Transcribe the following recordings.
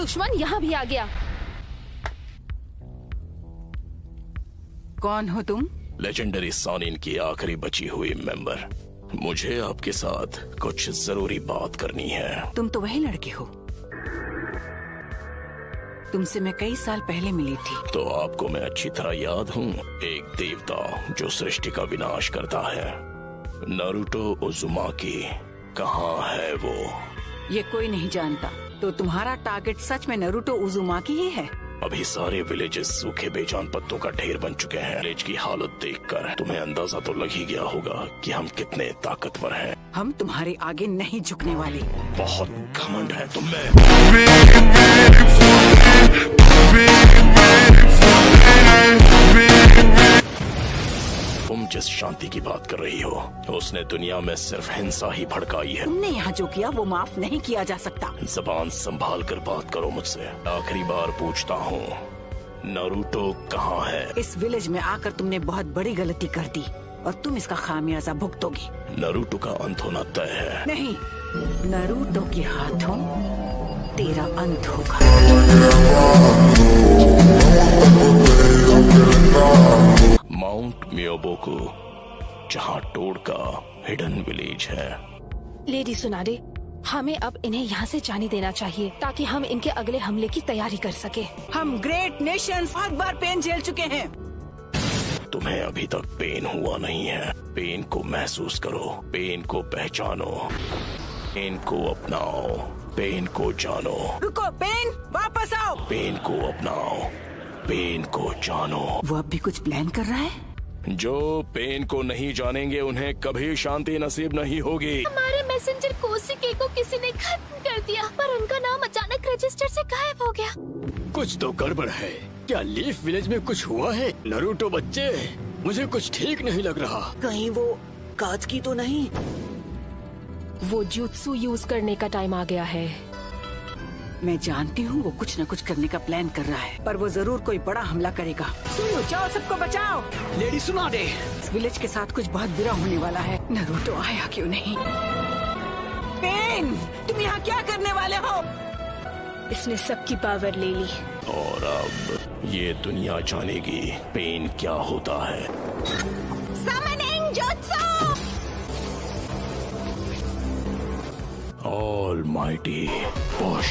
दुश्मन यहाँ भी आ गया। कौन हो तुम? लेजेंडरी सॉनिन की आखिरी बची हुई मेंबर। मुझे आपके साथ कुछ जरूरी बात करनी है। तुम तो वही लड़के हो, तुमसे मैं कई साल पहले मिली थी। तो आपको मैं अच्छी तरह याद हूँ, एक देवता जो सृष्टि का विनाश करता है। नारुतो उजुमाकी कहाँ है वो? ये कोई नहीं जानता। तो तुम्हारा टारगेट सच में नारुतो उजुमाकी ही है? अभी सारे विलेजेस सूखे बेजान पत्तों का ढेर बन चुके हैं। विलेज की हालत देखकर तुम्हें अंदाजा तो लग ही गया होगा कि हम कितने ताकतवर हैं। हम तुम्हारे आगे नहीं झुकने वाले। बहुत घमंड है तुम में। तुम जिस शांति की बात कर रही हो, उसने दुनिया में सिर्फ हिंसा ही भड़काई है। तुमने यहाँ जो किया वो माफ नहीं किया जा सकता। जबान संभाल कर बात करो मुझसे। आखिरी बार पूछता हूँ, नारुतो कहाँ है? इस विलेज में आकर तुमने बहुत बड़ी गलती कर दी और तुम इसका खामियाजा भुगतोगी। नारुतो का अंत होना तय है। नहीं, नारुतो के हाथों तेरा अंत होगा। माउंट मियोबोकू, जहाँ टोड का हिडन विलेज है। लेडी सुनाडे, हमें अब इन्हें यहाँ से जाने देना चाहिए ताकि हम इनके अगले हमले की तैयारी कर सके। हम ग्रेट नेशंस बहुत बार पेन झेल चुके हैं। तुम्हें अभी तक पेन हुआ नहीं है। पेन को महसूस करो, पेन को पहचानो, पेन को अपनाओ, पेन को जानो। रुको, पेन वापस आओ। पेन को अपनाओ, पेन को जानो। वो अब भी कुछ प्लान कर रहा है। जो पेन को नहीं जानेंगे उन्हें कभी शांति नसीब नहीं होगी। हमारे मैसेंजर कोशिके को किसी ने खत्म कर दिया, पर उनका नाम अचानक रजिस्टर से गायब हो गया। कुछ तो गड़बड़ है। क्या लीफ विलेज में कुछ हुआ है? नारुतो बच्चे, मुझे कुछ ठीक नहीं लग रहा। कहीं वो काज की तो नहीं? वो जुत्सु यूज करने का टाइम आ गया है। मैं जानती हूँ वो कुछ न कुछ करने का प्लान कर रहा है, पर वो जरूर कोई बड़ा हमला करेगा। सुनो, जाओ, सबको बचाओ। लेडी सुनाडे, इस विलेज के साथ कुछ बहुत बुरा होने वाला है। नारुतो आया क्यों नहीं? पेन, तुम यहाँ क्या करने वाले हो? इसने सबकी पावर ले ली और अब ये दुनिया जानेगी पेन क्या होता है। Summoning jutsu! Almighty push.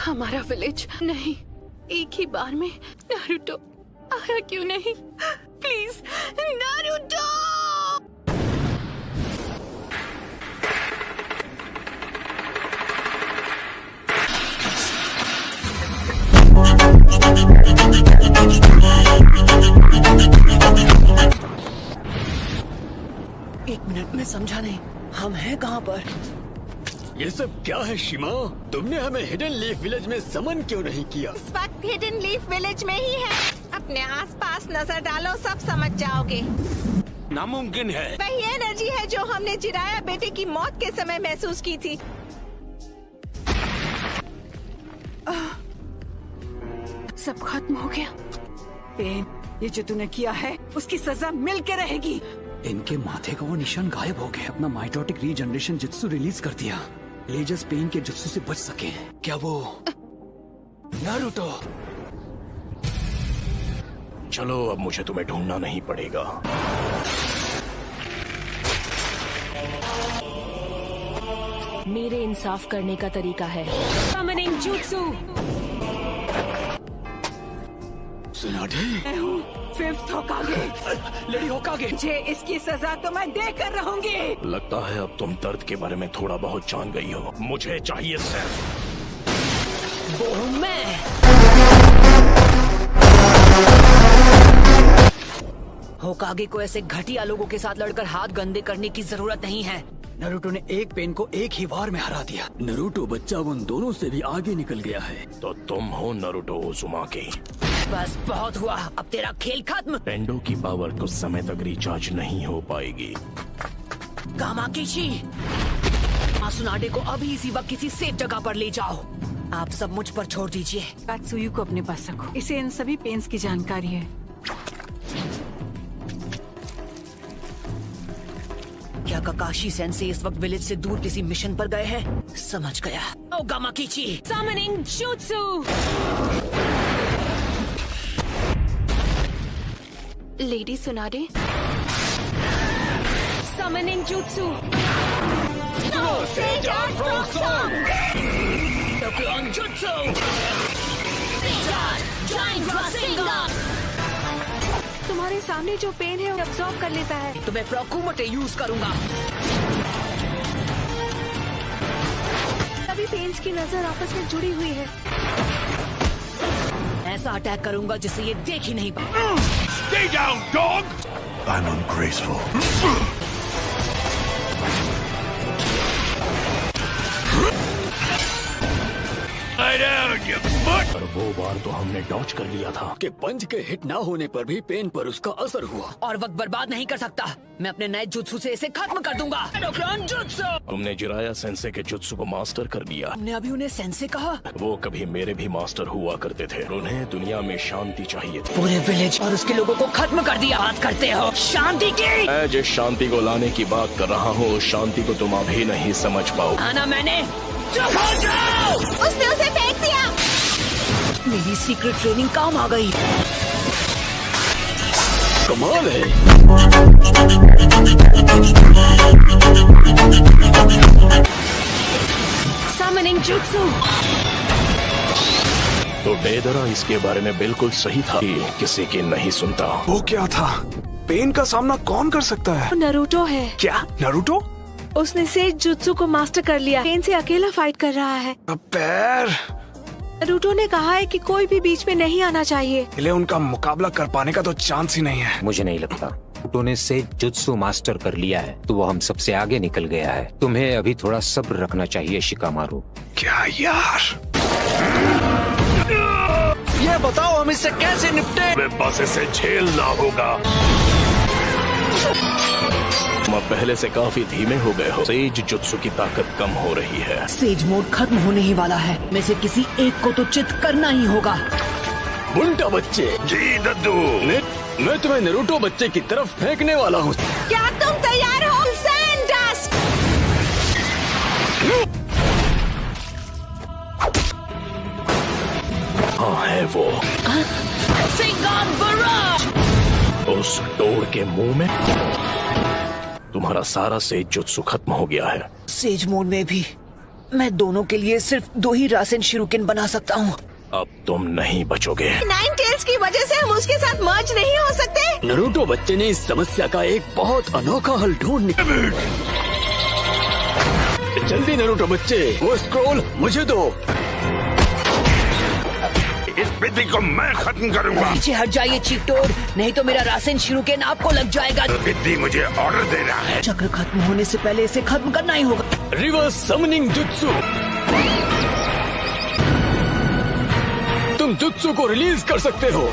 हमारा विलेज नहीं, एक ही बार में नारुतो आया क्यों नहीं? Please Naruto! एक मिनट में समझा नहीं, हम हैं कहाँ पर? ये सब क्या है शिमा? तुमने हमें हिडन लीफ विलेज में समन क्यों नहीं किया? इस वक्त हिडन लीफ विलेज में ही है। अपने आसपास नजर डालो, सब समझ जाओगे। नामुमकिन है। वही एनर्जी है जो हमने जिराया बेटे की मौत के समय महसूस की थी। सब खत्म हो गया। पेन, ये जो तूने किया है उसकी सजा मिल के रहेगी। इनके माथे का वो निशान गायब हो गया। अपना माइटोटिक रीजनरेशन जुत्सु रिलीज कर दिया। लेजर्स पेन के जुत्सु से बच सके। क्या वो नारुतो? चलो, अब मुझे तुम्हें ढूंढना नहीं पड़ेगा। मेरे इंसाफ करने का तरीका है। Summoning jutsu! सुनाडे, मैं हूँ फिफ्थ होकागे। लेडी होकागे। मुझे इसकी सजा तो मैं देकर रहूंगी। लगता है अब तुम दर्द के बारे में थोड़ा बहुत जान गई हो। मुझे चाहिए सिर्फ वो हूँ मैं। होकागे को ऐसे घटिया लोगों के साथ लड़कर हाथ गंदे करने की जरूरत नहीं है। नारुतो ने एक पेन को एक ही वार में हरा दिया। नारुतो बच्चा उन दोनों से भी आगे निकल गया है। तो तुम हो नारुतो उजुमाकी। बस बहुत हुआ, अब तेरा खेल खत्म। टेंडो की पावर कुछ समय तक रिचार्ज नहीं हो पाएगी। कामाकिशी, मासुनाडे को अभी इसी वक्त किसी सेफ जगह पर ले जाओ। आप सब मुझ पर छोड़ दीजिए। कात्सुयु को अपने पास रखो, इसे इन सभी पेन्स की जानकारी है। क्या काकाशी सेंसे इस वक्त विलेज से दूर किसी मिशन पर गए हैं? समझ गया। ओगामा कीची Summoning Jutsu! लेडी सुनारे Summoning Jutsu! तुम्हारे सामने जो पेन है वो अब्सॉर्ब कर लेता है। तो मैं प्रोकुमोटे यूज करूंगा। सभी पेन्स की नजर आपस में जुड़ी हुई है। ऐसा अटैक करूंगा जिसे ये देख ही नहीं पाए। Stay down, dog! I'm ungraceful. Lie down, you butt! और वो बार तो हमने डॉच कर लिया था। कि पंच के हिट ना होने पर भी पेन पर उसका असर हुआ। और वक्त बर्बाद नहीं कर सकता। मैं अपने नए जुत्सु से इसे खत्म कर दूंगा। Endocrine jutsu! तुमने जिराया सेंसे के जुत्सु को मास्टर कर लिया। हमने अभी उन्हें सेंसे कहा। वो कभी मेरे भी मास्टर हुआ करते थे। उन्हें दुनिया में शांति चाहिए थी। पूरे विलेज और उसके लोगों को खत्म कर दिया। बात करते हो शांति की? मैं जिस शांति को लाने की बात कर रहा हूँ उस शांति को तुम अभी नहीं समझ पाओ। आना मैंने। चुप हो जाओ! उसने उसे फेंक दिया। मेरी सीक्रेट ट्रेनिंग काम आ गई। कमाल है। Summoning Jutsu! तो डेदरा इसके बारे में बिल्कुल सही था कि किसी की नहीं सुनता। वो क्या था? पेन का सामना कौन कर सकता है? नरूटो है। क्या नरूटो? उसने सेज जुत्सु को मास्टर कर लिया। पेन से अकेला फाइट कर रहा है। पैर नरूटो ने कहा है कि कोई भी बीच में नहीं आना चाहिए। इसलिए उनका मुकाबला कर पाने का तो चांस ही नहीं है। मुझे नहीं लगता। उन्होंने से जुत्सु मास्टर कर लिया है तो वो हम सबसे आगे निकल गया है। तुम्हें अभी थोड़ा सब्र रखना चाहिए शिकामारू। क्या यार? ये बताओ हम इससे कैसे निपटे? बस इसे झेलना होगा। तुम पहले से काफी धीमे हो गए हो। सेज जुत्सु की ताकत कम हो रही है। सेज मोड खत्म होने ही वाला है। में से किसी एक को तो चित करना ही होगा। बुंटा बच्चे। जी दद्दू। मैं तुम्हें नरूटो बच्चे की तरफ फेंकने वाला हूँ। क्या तुम तैयार हो? सैंडस्ट! हाँ है वो। उस डोर के मुंह में तुम्हारा सारा सेज जुत्सु खत्म हो गया है। सेज मोड में भी मैं दोनों के लिए सिर्फ 2 ही रासेन शिरुकेन बना सकता हूँ। अब तुम नहीं बचोगे। नाइन टेल्स की वजह से हम उसके साथ मर्ज नहीं हो सकते। नरूटो बच्चे ने इस समस्या का एक बहुत अनोखा हल ढूंढ निकाला। जल्दी नरूटो बच्चे, वो स्क्रॉल मुझे दो। इस विधि को मैं खत्म करूंगा। पीछे हट जाइए चीफ टोड, नहीं तो मेरा रासेन शिरुकेन आपको लग जाएगा। विधि मुझे ऑर्डर देना है। चक्र खत्म होने से पहले इसे खत्म करना ही होगा। Reverse summoning jutsu. तुम जुत्सु को रिलीज कर सकते हो।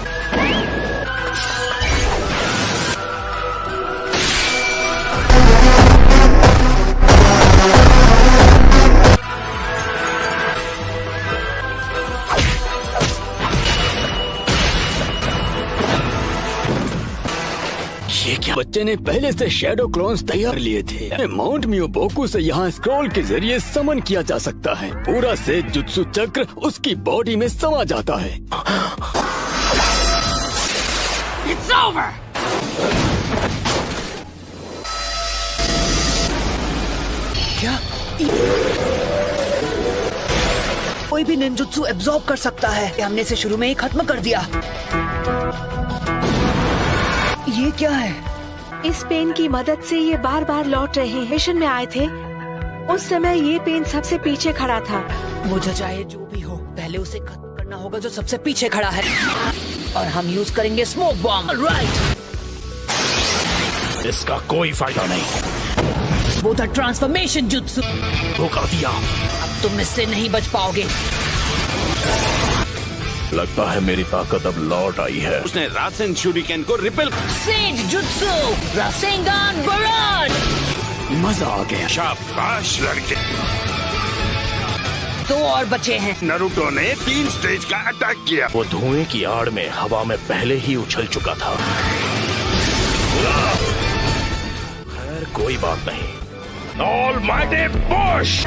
ये क्या? बच्चे ने पहले से शैडो क्लोन्स तैयार लिए थे। माउंट मियोबोकू से यहाँ स्क्रॉल के जरिए समन किया जा सकता है। पूरा से जुत्सु चक्र उसकी बॉडी में समा जाता है। It's over! क्या? कोई भी निंजुत्सु एब्जॉर्ब कर सकता है। हमने इसे शुरू में ही खत्म कर दिया। ये क्या है? इस पेन की मदद से ये बार बार लौट रहे हैं। मिशन में आए थे उस समय ये पेन सबसे पीछे खड़ा था। वो चाहे जो भी हो, पहले उसे खत्म करना होगा जो सबसे पीछे खड़ा है। और हम यूज करेंगे स्मोक बॉम्ब। राइट। इसका कोई फायदा नहीं। वो था ट्रांसफॉर्मेशन जुत्सु। धोखा दिया। अब तुम इससे नहीं बच पाओगे। लगता है मेरी ताकत अब लौट आई है। उसने रासेन शूरिकेन को रिपेल। सेज जुत्सु रासेंगान बराड। मजा आ गया। शाबाश लड़के। 2 और बचे हैं। नारुतो ने 3 स्टेज का अटैक किया। वो धुएं की आड़ में हवा में पहले ही उछल चुका था। खैर कोई बात नहीं। Almighty push!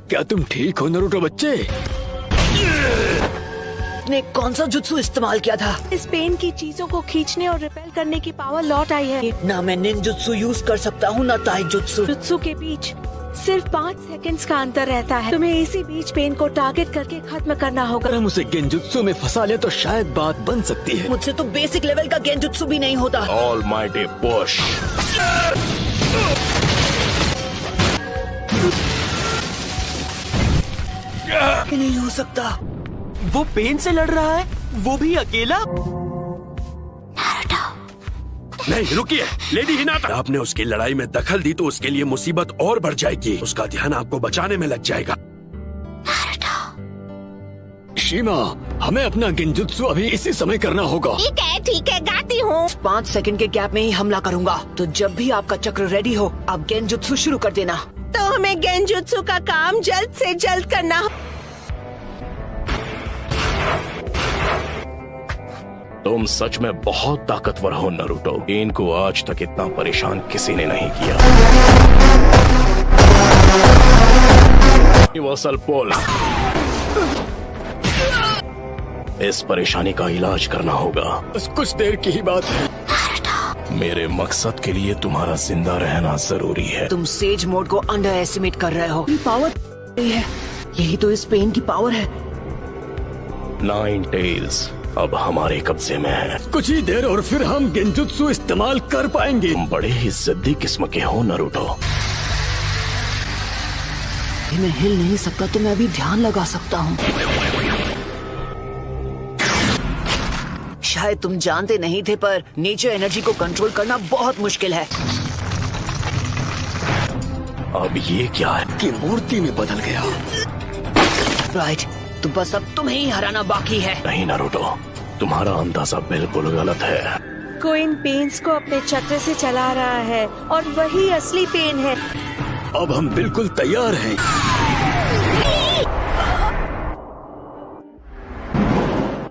क्या तुम ठीक हो नारुतो बच्चे? ने कौन सा जुत्सु इस्तेमाल किया था? इस पेन की चीजों को खींचने और रिपेल करने की पावर लौट आई है। ना मैं निंजुत्सु यूज कर सकता हूँ ना ताइजुत्सु। जुत्सु के बीच सिर्फ 5 सेकंड्स का अंतर रहता है। तुम्हें इसी बीच पेन को टारगेट करके खत्म करना होगा। अगर हम उसे गेंजुत्सु में फंसा ले तो शायद बात बन सकती है। मुझसे तो बेसिक लेवल का गेंजुत्सु भी नहीं होता। Almighty push! नहीं हो सकता। वो पेन से लड़ रहा है, वो भी अकेला। नहीं रुकिए, लेडी हिनाटा। आपने उसकी लड़ाई में दखल दी तो उसके लिए मुसीबत और बढ़ जाएगी। उसका ध्यान आपको बचाने में लग जाएगा। शीमा, हमें अपना गेंजुत्सु अभी इसी समय करना होगा। ठीक है गाती हूँ। 5 सेकंड के गैप में ही हमला करूंगा। तो जब भी आपका चक्र रेडी हो, आप गेंजुत्सु शुरू कर देना। तो हमें गेंजुत्सु का काम जल्द से जल्द करना। तुम सच में बहुत ताकतवर हो नारुतो। इनको आज तक इतना परेशान किसी ने नहीं किया। यूनिवर्सल पुल! इस परेशानी का इलाज करना होगा। बस कुछ देर की ही बात है। मेरे मकसद के लिए तुम्हारा जिंदा रहना जरूरी है। तुम सेज मोड को अंडर एस्टिमेट कर रहे हो। ये पावर है, यही तो इस पेन की पावर है। 9 टेल्स अब हमारे कब्जे में है। कुछ ही देर और फिर हम गेंजुत्सु इस्तेमाल कर पाएंगे। तुम बड़े ही जिद्दी किस्म के हो नारुतो। मैं हिल नहीं सकता तो मैं अभी ध्यान लगा सकता हूँ। शायद तुम जानते नहीं थे पर नेचर एनर्जी को कंट्रोल करना बहुत मुश्किल है। अब ये क्या है कि मूर्ति में बदल गया। राइट, तो बस अब तुम्हें ही हराना बाकी है। नहीं नारुतो, तुम्हारा अंदाजा बिल्कुल गलत है। कोई इन पेन्स को अपने चक्र से चला रहा है और वही असली पेन है। अब हम बिल्कुल तैयार हैं।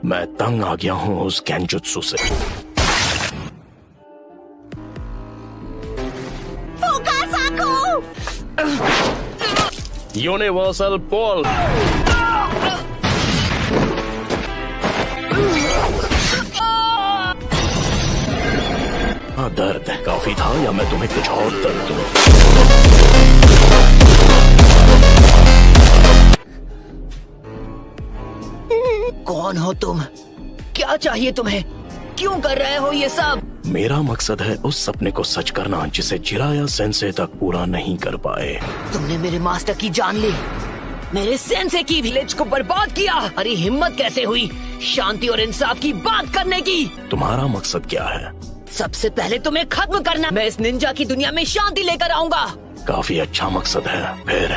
मैं तंग आ गया हूँ उस गेंजुत्सु से। यूनिवर्सल पुल! दर्द काफी था या मैं तुम्हें कुछ और दर्द दूं? कौन हो तुम? क्या चाहिए तुम्हें? क्यों कर रहे हो ये सब? मेरा मकसद है उस सपने को सच करना जिसे जिराया सेंसे तक पूरा नहीं कर पाए। तुमने मेरे मास्टर की जान ली, मेरे सेंसे की विलेज को बर्बाद किया। अरे हिम्मत कैसे हुई शांति और इंसाफ की बात करने की? तुम्हारा मकसद क्या है? सबसे पहले तुम्हें खत्म करना। मैं इस निंजा की दुनिया में शांति लेकर आऊंगा। काफी अच्छा मकसद है। फिर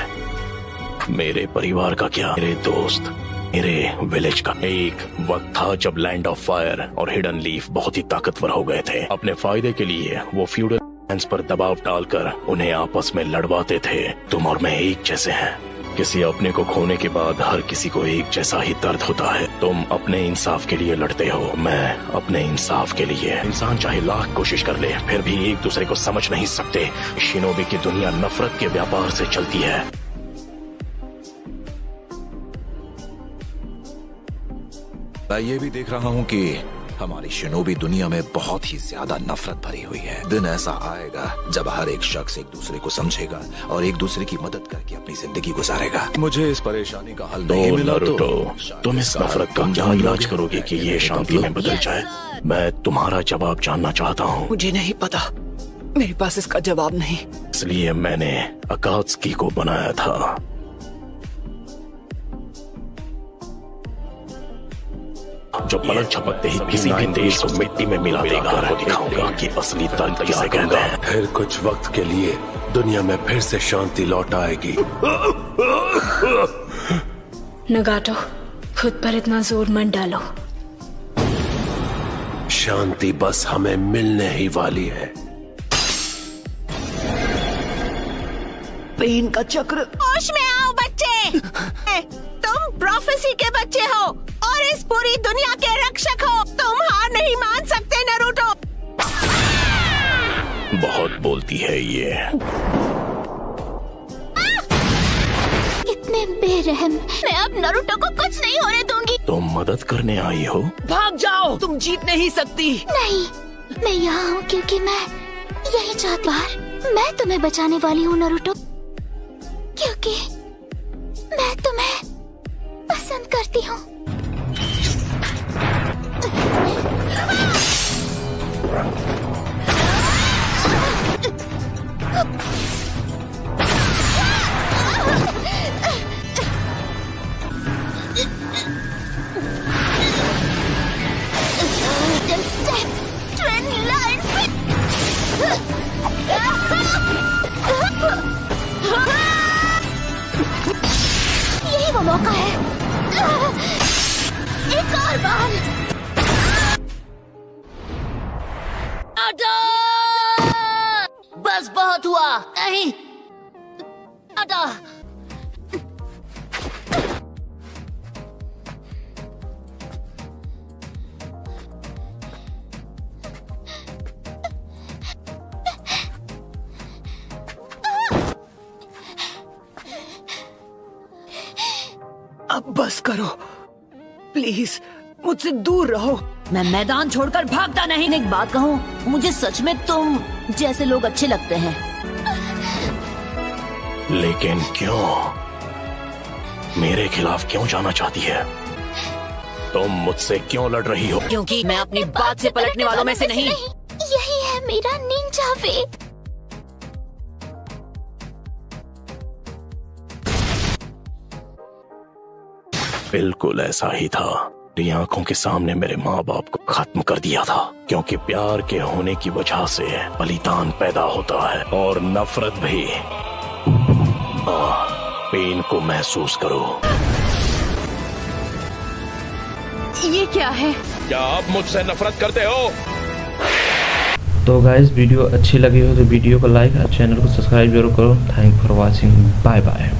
मेरे परिवार का क्या? मेरे दोस्त, मेरे विलेज का? एक वक्त था जब लैंड ऑफ फायर और हिडन लीफ बहुत ही ताकतवर हो गए थे। अपने फायदे के लिए वो फ्यूडल लैंड्स पर दबाव डालकर उन्हें आपस में लड़वाते थे। तुम और मैं एक जैसे हैं। किसी अपने को खोने के बाद हर किसी को एक जैसा ही दर्द होता है। तुम अपने इंसाफ के लिए लड़ते हो, मैं अपने इंसाफ के लिए। इंसान चाहे लाख कोशिश कर ले फिर भी एक दूसरे को समझ नहीं सकते। शिनोबी की दुनिया नफरत के व्यापार से चलती है। मैं ये भी देख रहा हूँ कि हमारी शिनोबी दुनिया में बहुत ही ज्यादा नफरत भरी हुई है। दिन ऐसा आएगा जब हर एक शख्स एक दूसरे को समझेगा और एक दूसरे की मदद करके अपनी जिंदगी गुजारेगा। मुझे इस परेशानी का हल नहीं मिला तो तुम इस नफरत का क्या इलाज करोगे कि ये शांति में बदल जाए? मैं तुम्हारा जवाब जानना चाहता हूँ। मुझे नहीं पता, मेरे पास इसका जवाब नहीं। इसलिए मैंने अकात्सुकी को बनाया था। जो पलक झपकते ही किसी भी देश को मिट्टी में मिला देगा और दिखाऊंगा कि असली दर्द किसे कहते हैं। फिर कुछ वक्त के लिए दुनिया में फिर से शांति लौट आएगी। नगाटो, खुद पर इतना जोर मत डालो। शांति बस हमें मिलने ही वाली है। पेन का चक्र। होश में आओ बच्चे। तुम प्रोफेसी के बच्चे हो और इस पूरी दुनिया के रक्षक हो। तुम हार नहीं मान सकते नारुतो। बहुत बोलती है ये। इतने बेरहम। मैं अब नारुतो को कुछ नहीं होने दूंगी। तुम मदद करने आई हो? भाग जाओ, तुम जीत नहीं सकती। नहीं, मैं यहाँ हूँ क्योंकि मैं यही चाहती हूँ। मैं तुम्हें बचाने वाली हूँ नारुतो, क्योंकि मैं तुम्हें पसंद करती हूँ। यही वो मौका है। एक और बार। बस बहुत हुआ। नहीं अदा। अब बस करो प्लीज, मुझसे दूर रहो। मैं मैदान छोड़कर भागता नहीं। एक बात कहूँ, मुझे सच में तुम जैसे लोग अच्छे लगते हैं। लेकिन क्यों? मेरे खिलाफ क्यों जाना चाहती है? तुम मुझसे क्यों लड़ रही हो? क्योंकि मैं अपनी बात से पलटने वालों में से नहीं। यही है मेरा निंजा वे। बिल्कुल ऐसा ही था। मेरी आंखों के सामने मेरे माँ बाप को खत्म कर दिया था, क्योंकि प्यार के होने की वजह से बलिदान पैदा होता है और नफरत भी। पेन को महसूस करो। ये क्या है? क्या आप मुझसे नफरत करते हो? तो गाइस, वीडियो अच्छी लगी हो तो वीडियो को लाइक और चैनल को सब्सक्राइब जरूर करो। Thank for watching. Bye bye.